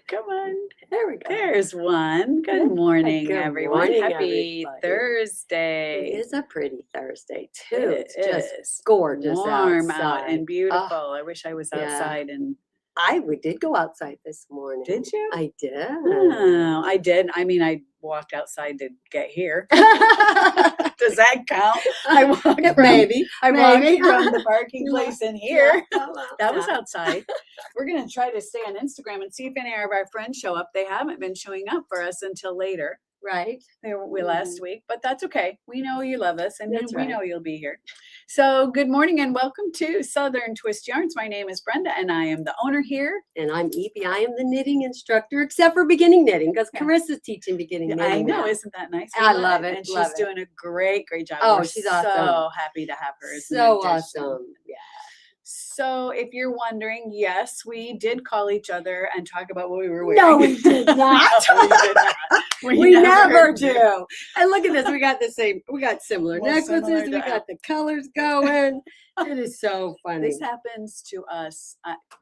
Come on. There we go. There's one. Good morning, Good everyone. morning, Happy everybody. Thursday. It is a pretty Thursday too. It It's just is gorgeous warm outside. out and beautiful. I wish I was yeah. outside and We did go outside this morning. did you? I did. Oh, I did. I mean, I walked outside to get here. Does that count? I walked from, Maybe. I walked from the parking place in here. That was Yeah. outside. We're going to try to stay on Instagram and see if any of our friends show up. They haven't been showing up for us until later. Right. They were last week, but that's okay. We know you love us and That's we right. know you'll be here. So good morning and welcome to Southern Twist Yarns. My name is Brenda and I am the owner here. And I'm Evie. I am the knitting instructor, except for beginning knitting, because Yeah. Carissa's teaching beginning knitting. I know, now. isn't that nice? I love it. And she's Love it. doing a great job. Oh, We're she's so awesome. happy to have her. as an So addition. awesome. Yeah. So if you're wondering, yes, we did call each other and talk about what we were wearing. No, we did not. No, we did not. We never do. And look at this. We got the same. We got similar Well, necklaces. similar We to- got the colors going. It is so funny. This happens to us.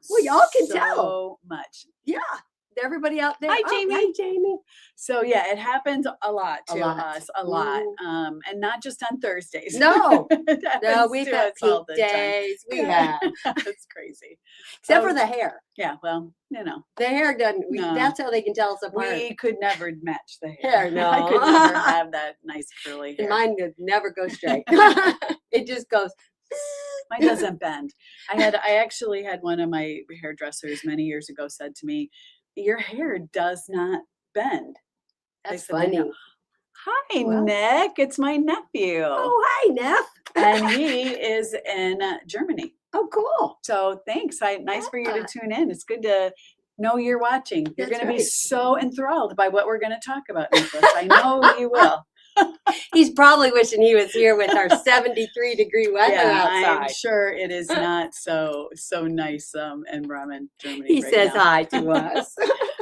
Well, y'all can so tell. much. Yeah. Everybody out there. Hi, Oh, Jamie. Hi, Jamie. So yeah, it happens a lot A to lot. us, a lot, and not just on Thursdays. No. It No, happens we've to had us all pink the time. days. We have. That's crazy. Except for the hair. Yeah, well, The hair doesn't. No. That's how they can tell us apart. we could never match the hair. Hair, no. I could never have that nice curly hair. And mine would never go straight. It just goes. Mine doesn't bend. I actually had one of my hairdressers many years ago said to me, "Your hair does not bend." That's said, "I know." funny. Hi, Well. Nick. It's my nephew. Oh, hi, Neff. And he is in Germany. Oh, cool. So thanks. Nice for you to Yeah. tune in. It's good to know you're watching. You're That's going to be right. so enthralled by what we're going to talk about, Nicholas. I know you will. He's probably wishing he was here with our 73-degree weather I'm outside. sure it is not so nice in Bremen, Germany. He right says now. hi to us.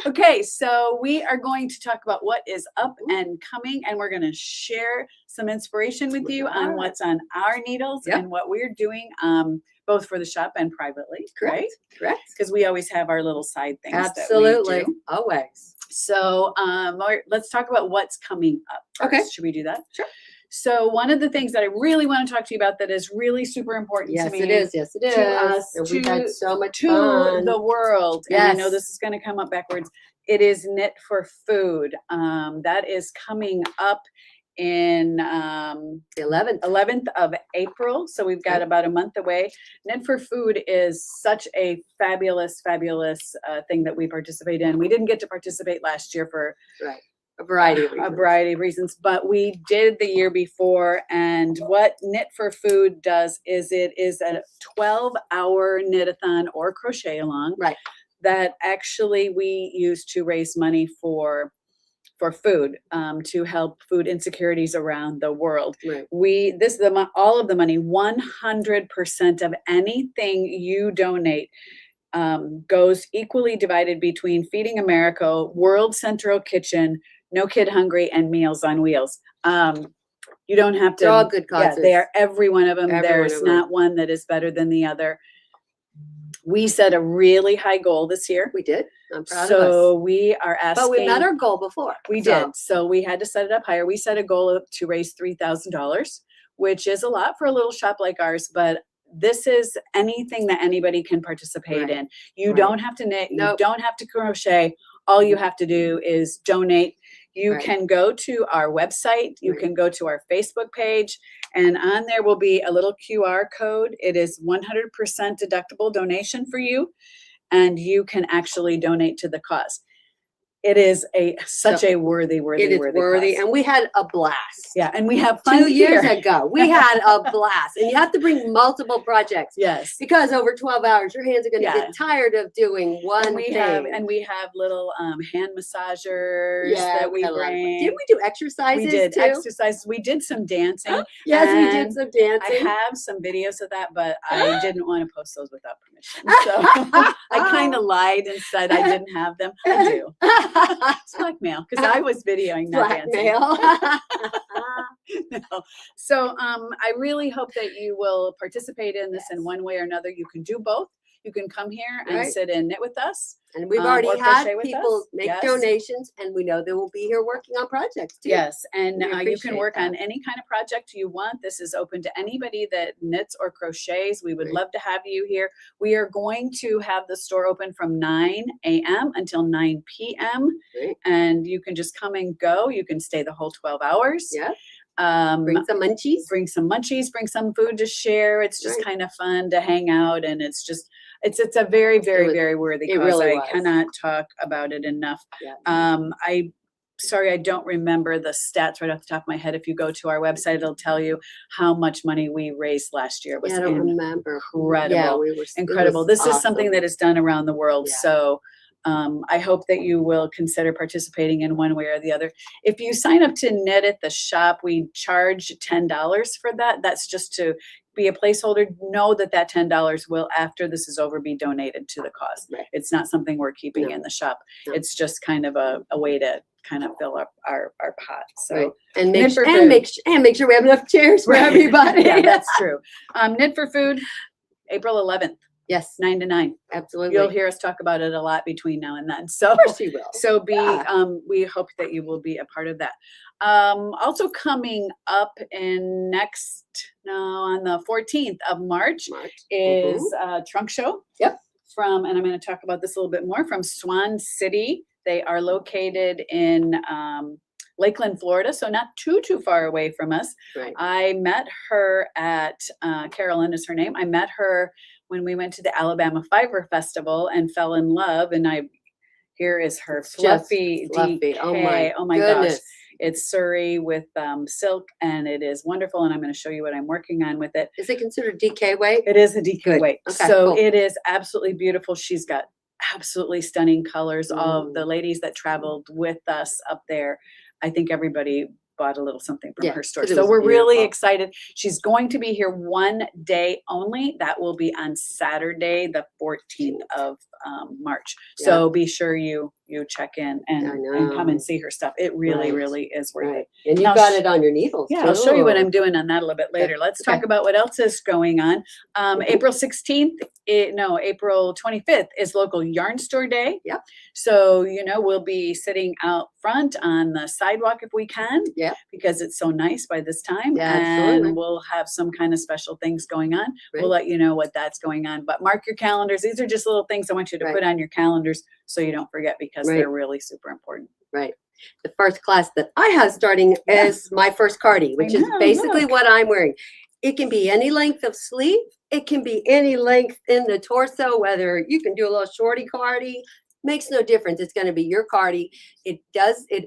Okay, so we are going to talk about what is up and coming, and we're going to share some inspiration with We you are. on what's on our needles Yep. and what we're doing, both for the shop and privately, right? Correct. Because we always have our little side things Absolutely. that we do. Always. So let's talk about what's coming up. Okay. Should we do that? Sure. So one of the things that I really want to talk to you about that is really super important Yes, to me. it is. Yes, it is. to us, And we've had so much to fun. the world. And I know Yes. this is going to come up backwards. It is Knit for Food. That is coming up in The 11th. 11th of April. So we've got Okay. about a month away. Knit for Food is such a fabulous thing that we participate in. We didn't get to participate last year for Right. A variety of a reasons. variety of reasons, but we did the year before. And what Knit for Food does is it is a 12-hour knit-a-thon or crochet along. Right. That actually we use to raise money for food, to help food insecurities around the world. Right. All of the money, 100% of anything you donate goes equally divided between Feeding America, World Central Kitchen, No Kid Hungry, and Meals on Wheels. You don't have to. They're all good Yeah, causes. they are every one of them. Every There's one of them. not one that is better than the other. We set a really high goal this year. We did. I'm proud of So us. we are asking. But we met our goal before. We So, did. So we had to set it up higher. We set a goal to raise $3,000, which is a lot for a little shop like ours, but this is anything that anybody can participate Right. in. You Right. don't have to knit. You Nope. don't have to crochet. All you have to do is donate. You Right. can go to our website. You Right. can go to our Facebook page, and on there will be a little QR code. It is 100% deductible donation for you, and you can actually donate to the cause. It is such a worthy it is worthy. cause. And we had a blast. Yeah, and we have fun 2 years here. ago, we had a blast. And you have to bring multiple projects. Yes. Because over 12 hours, your hands are going to Yeah. get tired of doing one And we thing. have little hand massagers that we had a lot of fun. bring. Did we do exercises We did too? exercises. We did some dancing. Yes, we did and some I dancing. have some videos of that, but I didn't want to post those without permission. So I kind of lied and said I didn't have them. I do. It's blackmail because I was videoing that dancing. Blackmail. No. So I really hope that you will participate in this in one way or another. You can do both. you can come here and Right. sit and knit with us. And we've or already had crochet with people us. make Yes. donations, and we know they will be here working on projects too. Yes, and We you can appreciate work on that. any kind of project you want. This is open to anybody that knits or crochets. We would Right. love to have you here. We are going to have the store open from 9 a.m. until 9 p.m. Right. And you can just come and go. You can stay the whole 12 hours. Yeah. Um, Bring some munchies. bring some munchies, bring some food to share. It's just Right. kind of fun to hang out, and it's a very, very, was- very worthy it cause. really I was. cannot talk about it enough. Yeah. Sorry, I don't remember the stats right off the top of my head. If you go to our website, it'll tell you how much money we raised last year. It was Yeah, I don't remember. incredible. Yeah, we were Incredible. This is something awesome. that is done around the world. Yeah. So I hope that you will consider participating in one way or the other. If you sign up to knit at the shop, we charge $10 for that. That's just to be a placeholder. Know that that $10 will, after this is over, be donated to the cause. Right. It's not something we're keeping No. in the shop. No. It's just kind of a way to kind of fill up our pot. So Right. And Knit make for sure, food. make sure we have enough chairs for everybody. yeah, that's true. Knit for Food, April 11th, Yes, 9 to 9. absolutely. You'll hear us talk about it a lot between now and then. So, Of course you will. so Yeah. we hope that you will be a part of that. Also coming up on the 14th of March March. is a trunk show. Yep. And I'm going to talk about this a little bit more, from Swan City. They are located in Lakeland, Florida, so not too far away from us. Right. I met her at Carolyn is her name. I met her when we went to the Alabama Fiber Festival and fell in love. And here is her It's just fluffy fluffy. DK. Oh my gosh. goodness. It's Surrey with silk, and it is wonderful. And I'm going to show you what I'm working on with it. Is it considered DK weight? It is a DK Good. weight. Okay, So cool. it is absolutely beautiful. She's got absolutely stunning colors. All of the Mm. ladies that traveled with us up there, I think everybody bought a little something from Yeah, her store. 'cause it So was we're really beautiful. excited. She's going to be here one day only. That will be on Saturday, the 14th of March. So be sure you check in and come know. and see her stuff. It really, Right. really is worth Right. it. And Now you've got sh- it on your needles. Yeah, I'll show you what too. I'm doing on that a little bit later. Let's talk about what else is going on. April 16th, April 25th is local yarn store day. Yep. So, we'll be sitting out front on the sidewalk if we can. Yep. Because it's so nice by this time. Yeah, absolutely. And we'll have some kind of special things going on. Right. We'll let you know what that's going on. But mark your calendars. These are just little things I want you to Right. put on your calendars so you don't forget, because Right. they're really super important. Right. The first class that I have starting Yeah. is my first cardi, which is know, basically look. what I'm wearing. It can be any length of sleeve. It can be any length in the torso, whether you can do a little shorty cardi. Makes no difference. It's going to be your cardi. It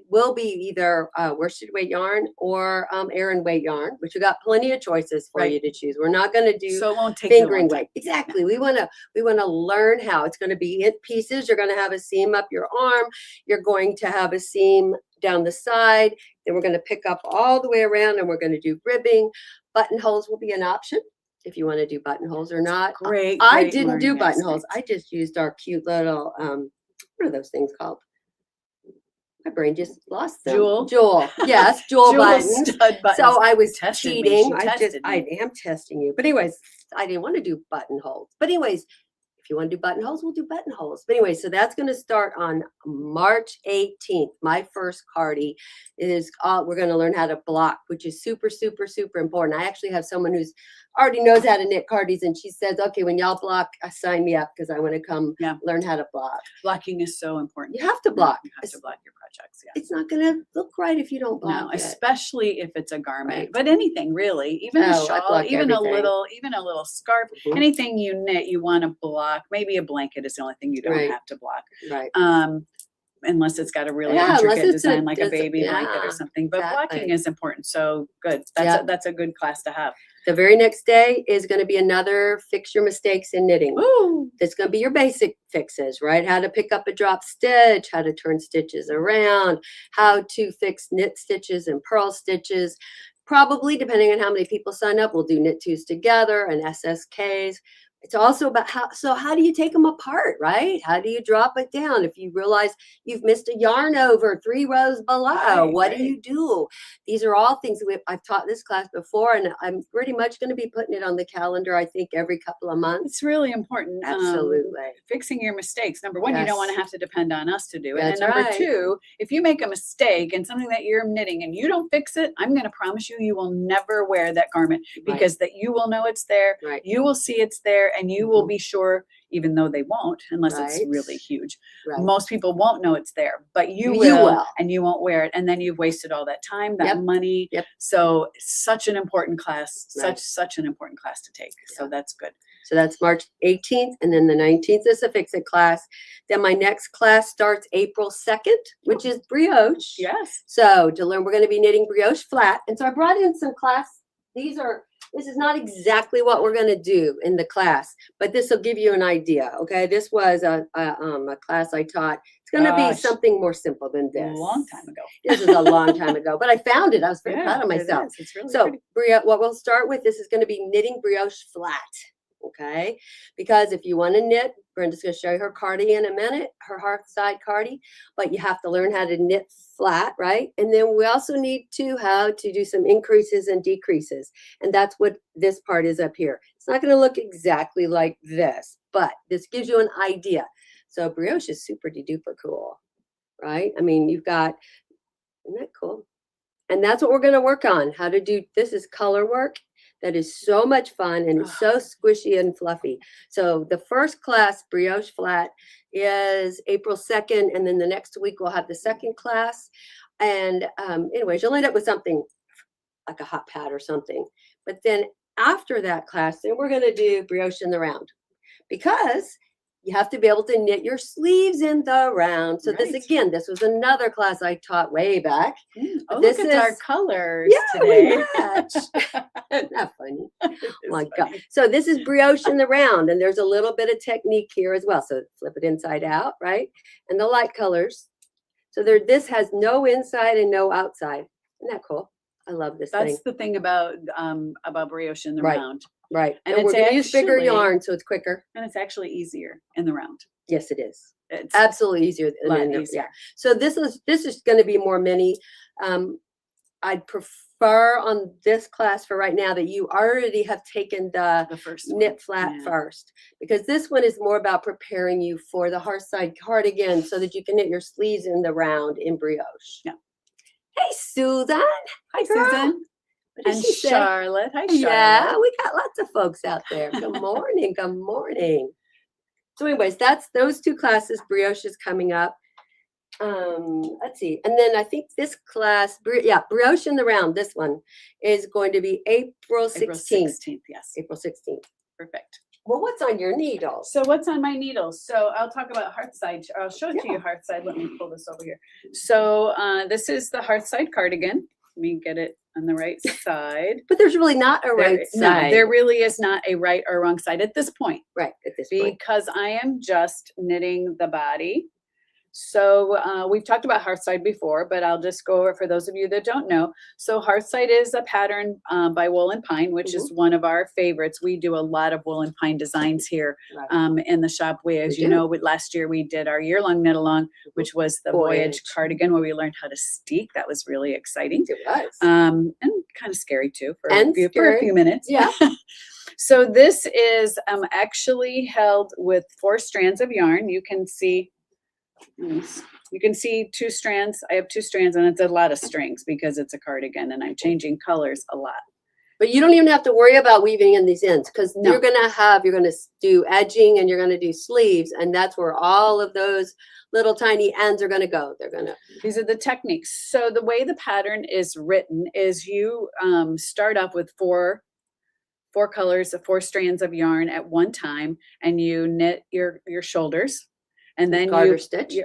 will be either worsted weight yarn or Aran weight yarn, which we got plenty of choices for Right. you to choose. We're not going to do So it won't take you a long fingering time. weight. Exactly. We want to learn how it's going to be in pieces. You're going to have a seam up your arm. You're going to have a seam down the side. Then we're going to pick up all the way around, and we're going to do ribbing. Buttonholes will be an option if you want to do buttonholes or not. Great. I great didn't do learning buttonholes. aspects. I just used our cute little what are those things called? My brain just lost them. Jewel. Yes, jewel buttons. stud buttons. So I was Tested me. cheating. She tested me. I am testing you. But anyways, I didn't want to do buttonholes. But anyways, if you want to do buttonholes, we'll do buttonholes. But anyway, so that's going to start on March 18th. My first cardi is we're going to learn how to block, which is super, super, super important. I actually have someone who's already knows how to knit cardis, and she says, okay, when y'all block, sign me up because I want to come learn how to block. Blocking is so important. You have to block. You have to block your projects. Yeah. It's not going to look right if you don't block No, it. especially if it's a garment, Right. but anything really, even Oh, a I shawl, block even everything. a little scarf, Mhm. anything you knit, you want to block. Maybe a blanket is the only thing you don't Right. have to block. Right. Unless it's got a really Yeah, unless intricate it's a- design like a it's a- baby blanket yeah, or something. But blocking exactly. is important. So good. Yeah. That's a good class to have. The very next day is going to be another fix your mistakes in knitting. Ooh. That's going to be your basic fixes, right? How to pick up a drop stitch, how to turn stitches around, how to fix knit stitches and purl stitches. Probably, depending on how many people sign up, we'll do knit twos together and SSKs. It's also about how do you take them apart, right? How do you drop it down? If you realize you've missed a yarn over 3 rows below, Right, what do right. you do? These are all things I've taught this class before, and I'm pretty much going to be putting it on the calendar, I think, every couple of months. It's really important. Absolutely. Fixing your mistakes. Number one, you don't want to Yes. have to depend on us to do it. And That's number right. two, if you make a mistake in something that you're knitting and you don't fix it, I'm going to promise you, you will never wear that garment Right. because that you will know it's there. Right. You will see it's there, and you will Mhm. be sure, even though they won't, unless it's Right. really huge. Right. Most people won't know it's there, but you You will, will. and you won't wear it. And then you've wasted all that time, that Yep. money. Yep. So such an important class, Right. such an important class to take. So Yeah. that's good. So that's March 18th, and then the 19th is a Fix It class. Then my next class starts April 2nd, which is brioche. Yes. So to learn, we're going to be knitting brioche flat. And so I brought in some class. This is not exactly what we're going to do in the class, but this will give you an idea. Okay. This was a class I taught. It's going to be Gosh. something more simple than A this. long time ago. This is a long time ago, but I found it. I was very Yeah, proud of it myself. is. It's really So pretty. what we'll start with, this is going to be knitting brioche flat. Okay, because if you want to knit, Brenda's going to show you her cardi in a minute, her hearth side cardi, but you have to learn how to knit flat, right? And then we also need to how to do some increases and decreases, and that's what this part is up here. It's not going to look exactly like this, but this gives you an idea. So brioche is super duper cool, right? I mean, you've got, isn't that cool? And that's what we're going to work on, how to do. This is color work. That is so much fun, and it's so squishy and fluffy. So the first class, brioche flat, is April 2nd, and then the next week we'll have the second class. And anyways, you'll end up with something like a hot pad or something. But then after that class, then we're going to do brioche in the round, because you have to be able to knit your sleeves in the round. So this, Right. again, this was another class I taught way back. Oh, This look at our is- colors Yeah, today. we match. Isn't that funny? It's My funny. God. So this is brioche in the round, and there's a little bit of technique here as well. So flip it inside out, right? And the light colors. So this has no inside and no outside. Isn't that cool? I love this thing. That's the thing about brioche in the Right. round. Right. And And we're it's going to use bigger actually- yarn, so it's quicker. And it's actually easier in the round. Yes, it is. It's Absolutely easier a than lot in the, easier. yeah. So this is going to be more mini. I'd prefer on this class for right now that you already have taken the The first one. knit flat Yeah. first, because this one is more about preparing you for the hearth side cardigan so that you can knit your sleeves in the round in brioche. Yeah. Hey, Susan. Hi, girl. Susan. What did And she say? Charlotte. Hi, Charlotte. Yeah, we got lots of folks out there. Good morning. Good morning. So anyways, that's those two classes. Brioche is coming up. Let's see. And then I think this class, brioche in the round, this one is going to be April 16th. April 16th, yes. April 16th. Perfect. Well, what's on your needles? So what's on my needles? So I'll talk about Hearthside. I'll show it to you Hearthside. Let me pull this over here. So this is the Hearthside cardigan. Let me get it on the right side. But there's really not a right No, side. there really is not a right or wrong side at this point, Right, at this point. because I am just knitting the body. So we've talked about Hearthside before, but I'll just go over for those of you that don't know. So Hearthside is a pattern by Wool and Pine, which is one of our favorites. We do a lot of Wool and Pine designs here Right. in the shop. As We you do. know, last year we did our year-long knit along, which was the Voyage Voyage. cardigan, where we learned how to steek. That was really exciting. It was. And kind of scary too for, And for a scary. few minutes. Yeah. So this is actually held with 4 strands of yarn. You can see 2 strands. I have 2 strands, and it's a lot of strings because it's a cardigan and I'm changing colors a lot. But you don't even have to worry about weaving in these ends, because No. you're going to do edging and you're going to do sleeves, and that's where all of those little tiny ends are going to go. These are the techniques. So the way the pattern is written is you start off with 4 colors of 4 strands of yarn at one time, and you knit your shoulders. And then Garter stitch.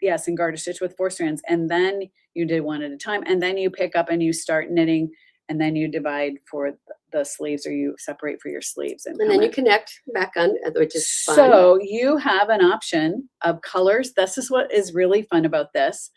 Yes, and garter stitch with 4 strands. And then you did one at a time. And then you pick up and you start knitting, and then you divide for the sleeves, or you separate for your sleeves. And then you connect back on, which is fun. So you have an option of colors. This is what is really fun about this.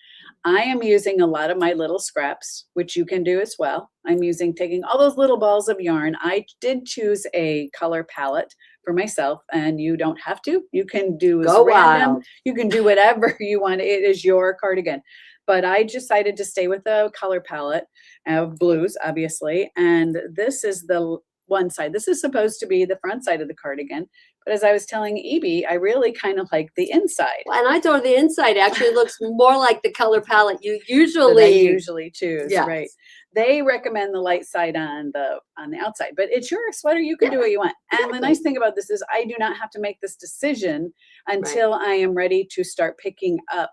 I am using a lot of my little scraps, which you can do as well. I'm taking all those little balls of yarn. I did choose a color palette for myself, and you don't have to. You can do as Go random. wild. You can do whatever you want. It is your cardigan. But I decided to stay with the color palette of blues, obviously. And this is the one side. This is supposed to be the front side of the cardigan. But as I was telling Evie, I really kind of like the inside And I told her the inside actually looks more like the color palette you that I usually. usually choose. Yes. Right. They recommend the light side on the outside, but it's your sweater. You can do what you want. And the Exactly. nice thing about this is I do not have to make this decision until I am ready to start picking up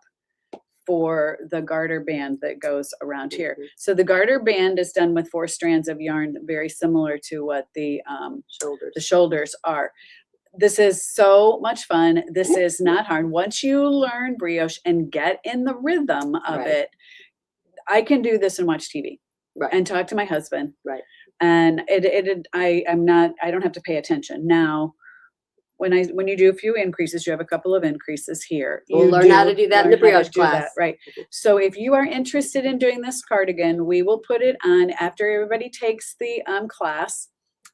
for the garter band that goes around here. Mhm. So the garter band is done with 4 strands of yarn, very similar to what the Shoulders. shoulders are. This is so much fun. This is not hard. Once you learn brioche and get in the rhythm of Right. it, I can do this and watch TV Right. and talk to my husband. Right. And I don't have to pay attention. Now, when you do a few increases, you have a couple of increases here. We'll You learn how to do that in the learn how to brioche do that, class. right? So if you are interested in doing this cardigan, we will put it on after everybody takes the class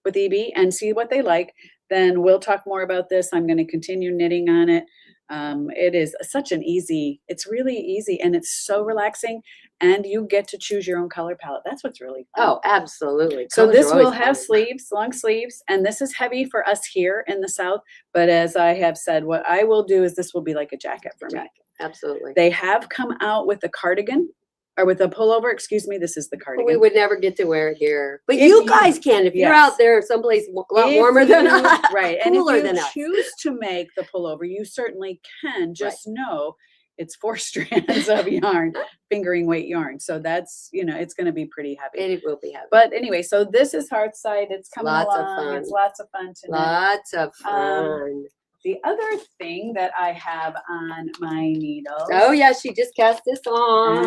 with EB and see what they like. Then we'll talk more about this. I'm going to continue knitting on it. It is such an easy, it's really easy and it's so relaxing, and you get to choose your own color palette. That's what's really fun. Oh, absolutely. So Colors this are will always have fun. sleeves, long sleeves, and this is heavy for us here in the South. But as I have said, what I will do is this will be like a jacket for me. Jacket. Absolutely. They have come out with a cardigan or with a pullover. Excuse me, this is the But cardigan. we would never get to wear it here. But If you you- guys can if you're yes. out there someplace a lot If warmer than you- us. right, and if Cooler you than us. choose to make the pullover, you certainly can. Just know it's 4 strands of yarn, fingering weight yarn. So that's, it's going to be pretty heavy. It will be heavy. But anyway, so this is Hearthside. It's coming Lots of along. It's fun. lots of fun to knit. Lots of fun. The other thing that I have on my needles. Oh yeah, she just cast this on.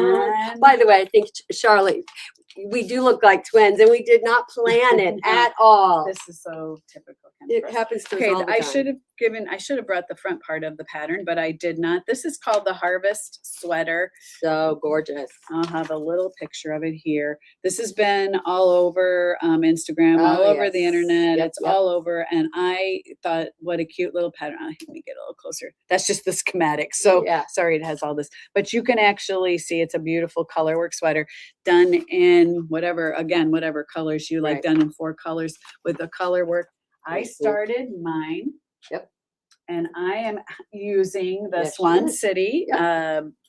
and By the way, I think Charlotte, we do look like twins, and we did not plan it at all. this is so typical. It happens to us Okay, all the I time. should have brought the front part of the pattern, but I did not. This is called the Harvest Sweater. So gorgeous. I'll have a little picture of it here. This has been all over Instagram, all over the yes. internet. Yep, It's yep. all over. And I thought, what a cute little pattern. Let me get a little closer. That's just the schematic. So Yeah. sorry, it has all this. But you can actually see it's a beautiful colorwork sweater done in whatever colors you like, Right. done in 4 colors with the color work. I Mhm. started mine. Yep. And I am using the Yes, Swan yes. City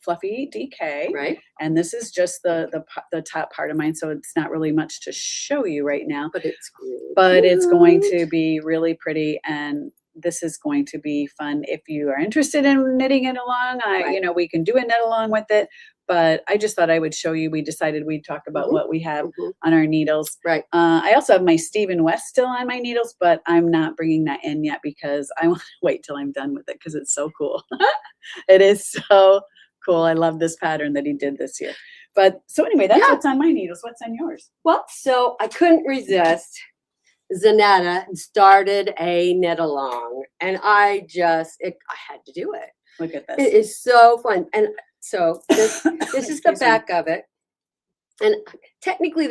Fluffy DK. Right? And this is just the top part of mine, so it's not really much to show you right now. But it's great. But it's going to be really pretty, and this is going to be fun if you are interested in knitting it along. Right. We can do a knit along with it. But I just thought I would show you. We decided we'd talk about Mhm. what we have Mhm. on our needles. Right. I also have my Stephen West still on my needles, but I'm not bringing that in yet because I want to wait till I'm done with it because it's so cool. It is so cool. I love this pattern that he did this year. But so anyway, that's Yeah. what's on my needles. What's on yours? Well, so I couldn't resist. Zanetta started a knit along, and I had to do it. Look at It this. is so fun. And so this is the Excuse me. back of it. And technically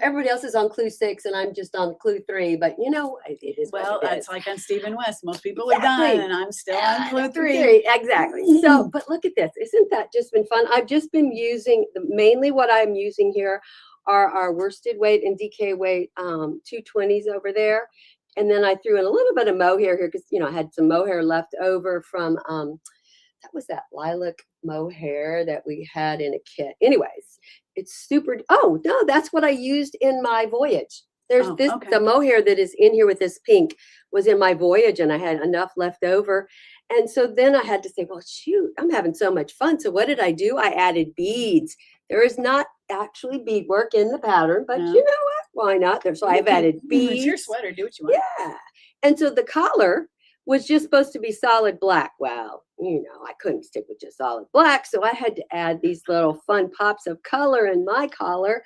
everybody else is on clue 6 and I'm just on clue 3, but it is Well, what it it's is. like on Stephen West. Most people are done, Exactly. and I'm still on clue 3. Exactly. So, but look at this. Isn't that just been fun? I've just been using, mainly what I'm using here are our worsted weight and DK weight 220s over there. And then I threw in a little bit of mohair here because, I had some mohair left over from, that was that lilac mohair that we had in a kit. Anyways, it's super, oh, no, that's what I used in my voyage. There's Oh, this, okay. the mohair that is in here with this pink was in my voyage and I had enough left over. And so then I had to say, well, shoot, I'm having so much fun. So what did I do? I added beads. There is not actually beadwork in the pattern, but No. you know what? Why not? So I've added beads. It's your sweater. Do what you want. Yeah. And so the collar was just supposed to be solid black. Well, I couldn't stick with just solid black. So I had to add these little fun pops of color in my collar.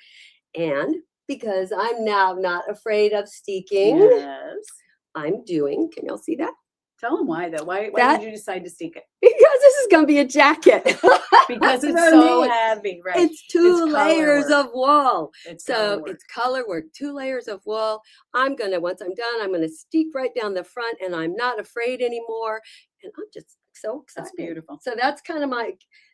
And because I'm now not afraid of steeking, Yes. I'm doing, can y'all see that? Tell them why though. Why That- did you decide to seek it? Because this is going to be a jacket. Because it's So so neat. heavy, right? It's two It's color layers work. of wool. It's color So work. it's color work, 2 layers of wool. Once I'm done, I'm gonna steep right down the front and I'm not afraid anymore. And I'm just so excited. That's beautiful. So that's kind of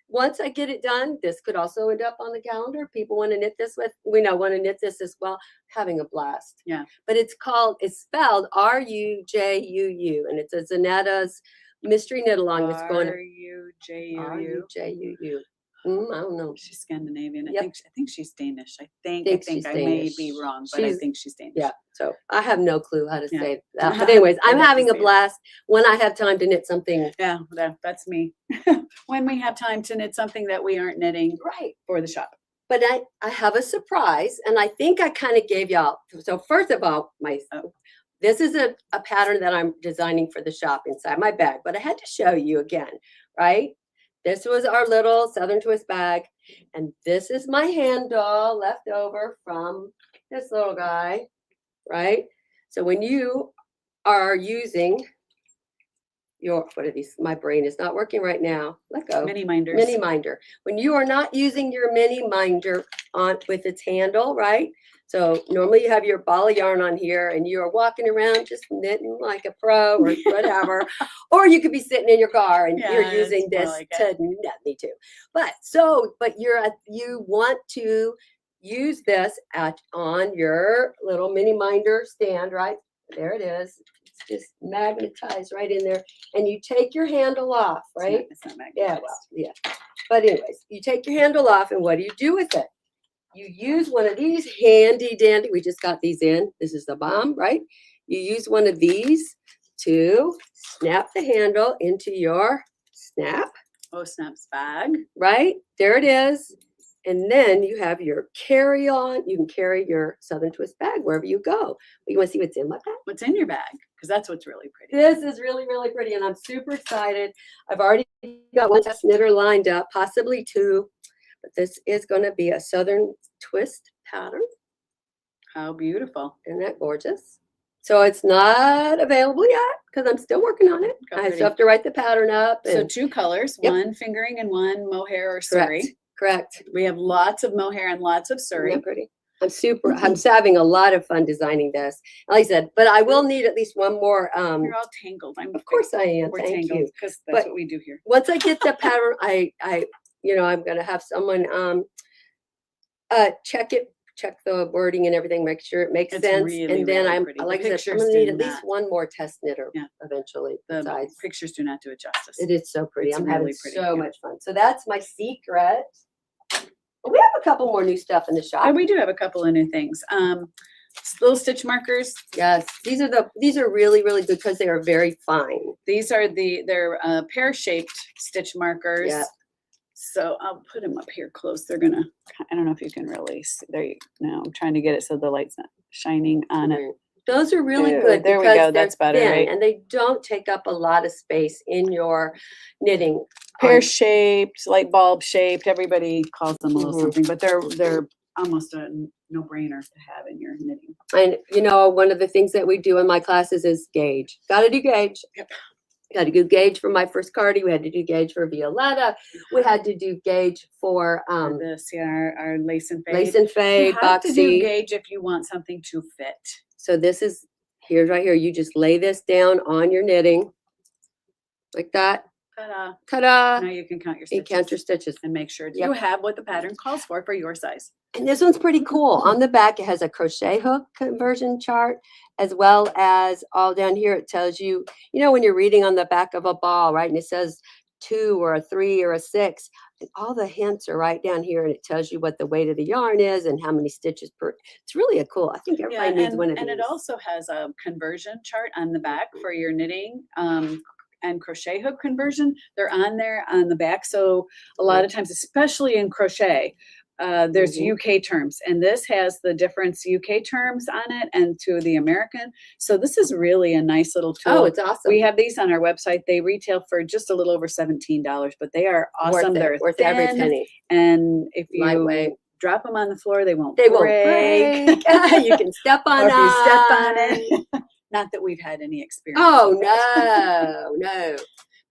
once I get it done, this could also end up on the calendar. People want to knit this want to knit this as well. Having a blast. Yeah. But it's spelled Rujuu, and it's a Zanetta's mystery knit along that's going to Rujuu. Rujuu. I don't know. She's Scandinavian. Yep. I think she's Danish. I think she's I may Danish. be wrong, but I She's- think she's Danish. Yeah, so I have no clue how to Yeah. say that. But anyways, I'm I'd have to having a see it. blast when I have time to knit something. Yeah, that's me. When we have time to knit something that we aren't knitting Right. for the shop. But I have a surprise, and I think I kind of gave y'all. So first of all, this is a pattern that I'm designing for the shop inside my bag, but I had to show you again, right? This was our little Southern Twist bag, and this is my handle left over from this little guy, right? So when you are using what are these? My brain is not working right now. Let go. Mini minders. Mini minder. When you are not using your mini minder with its handle, right? So normally you have your ball of yarn on here and you are walking around just knitting like a pro or whatever. Or you could be sitting in your car and you're Yeah, using it's more this like to knit. Me too. But you want to use this on your little mini minder stand, right? There it is. It's just magnetized right in there. And you take your handle off, right? It's not Yeah, magnetized. well, yeah. But anyways, you take your handle off and what do you do with it? You use one of these handy dandy, we just got these in. This is the bomb, right? You use one of these to snap the handle into your snap, Oh, snaps bag. right? There it is. And then you have your carry-on. You can carry your Southern Twist bag wherever you go. You want to see what's in my bag? What's in your bag? Because that's what's really pretty. This is really, really pretty, and I'm super excited. I've already got one test knitter lined up, possibly 2, but this is going to be a Southern Twist pattern. How beautiful. Isn't that gorgeous? So it's not available yet because I'm still working on it. How I pretty. still have to write the pattern up. So And 2 colors, Yep. one fingering and one mohair or correct, suri. correct. We have lots of mohair and lots of Isn't suri. that pretty? I'm having a lot of fun designing this. Like I said, but I will need at least one more. You're all tangled. Of course I am. We're Thank tangled you. because that's But- what we do here. Once I get the pattern, I'm going to have someone check the wording and everything, make sure it makes It's sense. really, and then really I'm pretty. The like I said, I'm pictures going to need do at least not- one more test knitter Yeah. eventually. The Besides, pictures do not do it justice. it is so pretty. It's I'm having really pretty, so yeah. much fun. So that's my secret. We have a couple more new stuff in the shop. We do have a couple of new things. Little stitch markers. Yes, these are really, really good because they are very fine. These are they're pear-shaped stitch markers. Yeah. So I'll put them up here close. They're gonna, I don't know if you can really see. There you go. I'm trying to get it so the light's not shining on it. Those are really Ew, good. there we because go, they're that's better, thin right? And they don't take up a lot of space in your knitting. Pear-shaped, light bulb shaped. Everybody calls them a little Mhm. something, but they're almost a no-brainer to have in your knitting. And one of the things that we do in my classes is gauge. Got to do gauge. Yep. Got to do gauge for my first cardi. We had to do gauge for Violetta. We had to do gauge for For this, yeah, our lace and fade. lace and You fade, have to do boxy. gauge if you want something to fit. So this is right here. You just lay this down on your knitting like that. Ta-da. Ta-da! Now you can count your You stitches count your stitches. and make sure Yep. you have what the pattern calls for your size. And this one's pretty cool. On the back, it has a crochet hook conversion chart, as well as all down here, it tells you, when you're reading on the back of a ball, right? And it says 2 or a 3 or a 6. And all the hints are right down here, and it tells you what the weight of the yarn is and how many stitches per. It's really a cool. I think everybody needs one of and these. it also has a conversion chart on the back for your knitting and crochet hook conversion. They're on there on the back. So a lot of times, especially in crochet, there's Mhm. UK terms, and this has the different UK terms on it and to the American. So this is really a nice little tool. Oh, it's awesome. We have these on our website. They retail for just a little over $17, but they are awesome. Worth it, They're worth every thin, penny. and if you Lightweight. drop them on the floor, they won't They won't break. break. You can step on Or if you step on them. it. Not that we've had any experience. Oh, with that. no.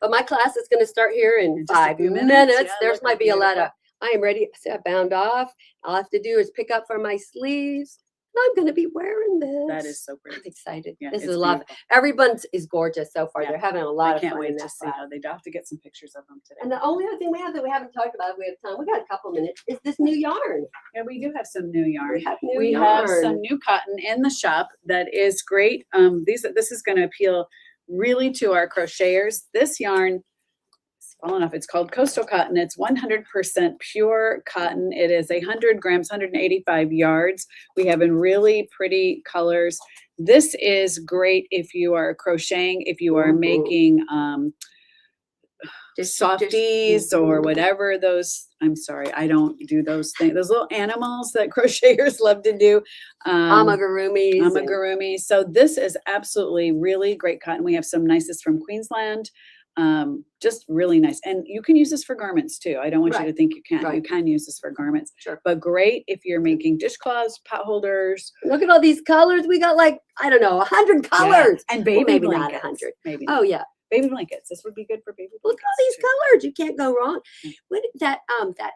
But my class is going to start here in In just a 5 few minutes. minutes. Yeah, There's look my how beautiful. Violetta. I am ready. So I bound off. All I have to do is pick up from my sleeves. I'm going to be wearing this. That is so I'm pretty. excited. Yeah, This is it's a lot. beautiful. Everyone is gorgeous so far. Yeah. They're having a I lot of can't fun wait in to that see class. how they do. I have to get some pictures of them today. And the only other thing we have that we haven't talked about, we have time. We got a couple minutes. Is this new yarn? Yeah, we do have some new yarn. We have new We yarn. have some new cotton in the shop that is great. This is going to appeal really to our crocheters. This yarn, it's fallen off. It's called Coastal Cotton. It's 100% pure cotton. It is 100 grams, 185 yards. We have in really pretty colors. This is great if you are crocheting, if you are Mhm. making Just- softies or Mhm. whatever those. I'm sorry, I don't do those things. Those little animals that crocheters love to do. Amigurumis. and- Amigurumi. So this is absolutely really great cotton. We have some nicest from Queensland. Just really nice. And you can use this for garments too. I don't want you Right. to think you can't. You Right. can use this for garments. Sure. But great if you're making dishcloths, pot holders. Look at all these colors. We got like, I don't know, 100 Yeah. colors. And Well, baby maybe not blankets. 100. Maybe. Oh, yeah. Baby blankets. This would be good for baby blankets. Look at all these too. colors. You can't go wrong. Mm. What is that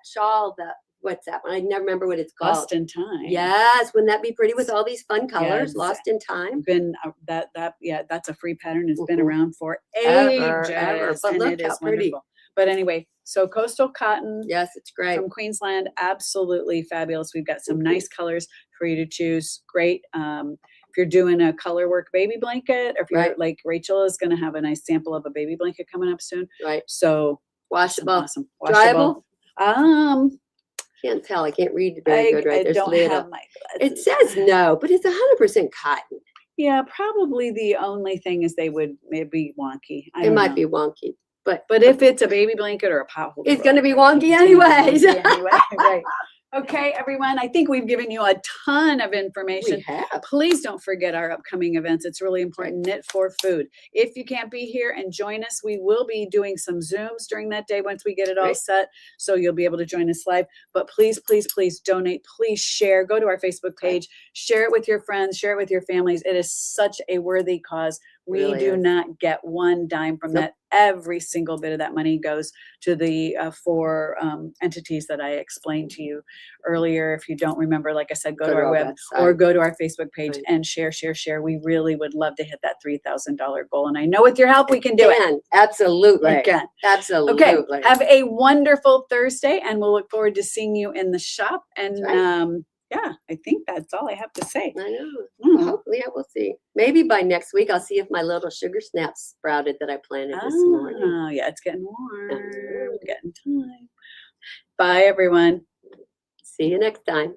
shawl, what's that one? I never remember what it's called. Lost in Time. Yes, wouldn't that be pretty with all these fun colors? Yes. Lost in Time. Been that's a free pattern. It's been Mhm. around for Ever, ages, ever. But and look it is how pretty. wonderful. But anyway, so Coastal Cotton Yes, it's great. from Queensland, absolutely fabulous. We've got some Mhm. nice colors for you to choose. Great. If you're doing a color work baby blanket, or if you're Right. like Rachel is going to have a nice sample of a baby blanket coming up soon. Right. So Washable. awesome. Dryable? Washable. Can't tell. I can't read very good right I there. don't Little. have my It glasses says on. no, but it's 100% cotton. Yeah, probably the only thing is they would maybe wonky. I It don't might know. be wonky, but But if it's a baby blanket or a pot holder, It's gonna be well, wonky it's gonna be anyways. wonky anyway, right. Okay, everyone. I think we've given you a ton of we information. have. Please don't forget our upcoming events. It's really important. Knit for Food. If you can't be here and join us, we will be doing some Zooms during that day once we get it all Great. set. So you'll be able to join us live. But please, please, please donate. Please share. Go to our Facebook page. Share it with your friends. Share it with your families. It is such a worthy cause. We Really do is. not get one dime from Nope. that. Every single bit of that money goes to the four entities that I explained to you earlier. If you don't remember, like I said, go to our web or go to our Facebook page Right. and share. We really would love to hit that $3,000 goal. And I know with your help, we can do it. Can. Absolutely. We can. Absolutely. Okay. Have a wonderful Thursday, and we'll look forward to seeing you in the shop. And That's yeah, I think that's all I have to say. I know. Mm. Well, hopefully, we'll see. Maybe by next week, I'll see if my little sugar snaps sprouted that I planted this morning. Oh, yeah, it's getting warm. We're getting time. Bye, everyone. See you next time.